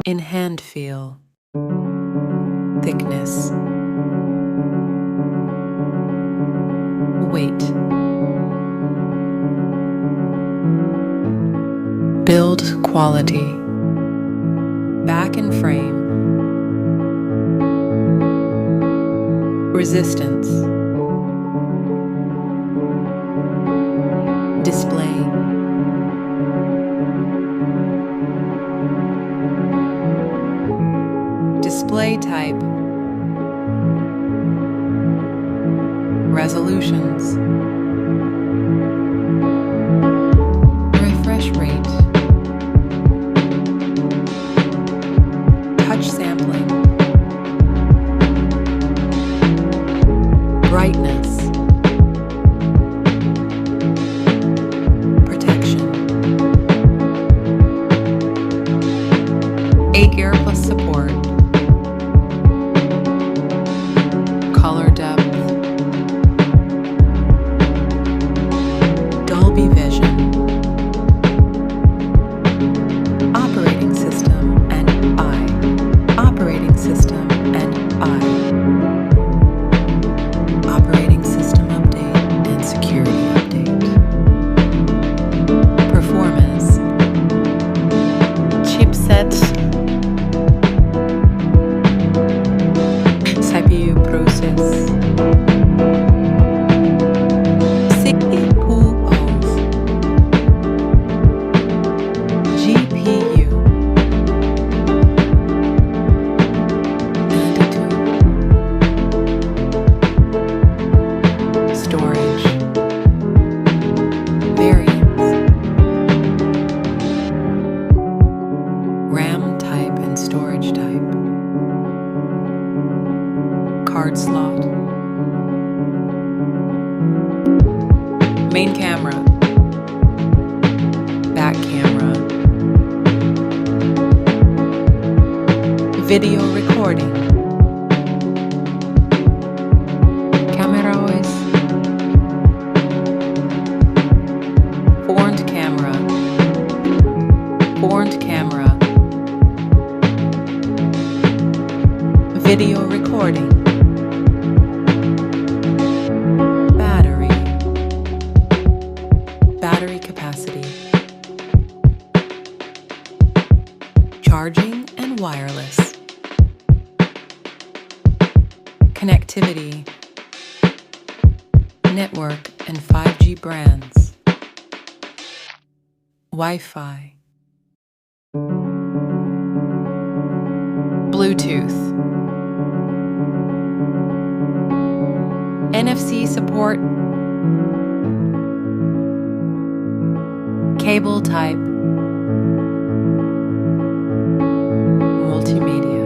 In hand feel, thickness, weight. Build quality, back and frame, resistance, display, display type, resolutions, refresh rate, touch sampling, brightness, protection, 8 gear plus support, color depth, Dolby Vision, operating system and operating system and operating system update and security update, performance, chipset, CPU process, GPU, storage, variants, RAM type and storage type, card slot, main camera, back camera, video recording, camera voice, front camera, video recording, battery capacity, charging and wireless, connectivity, network and 5G brands, Wi-Fi, Bluetooth, NFC support, cable type, multimedia,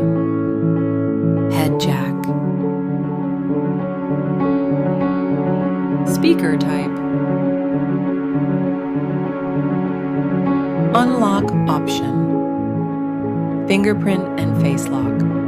head jack, speaker type, unlock option, fingerprint and face lock.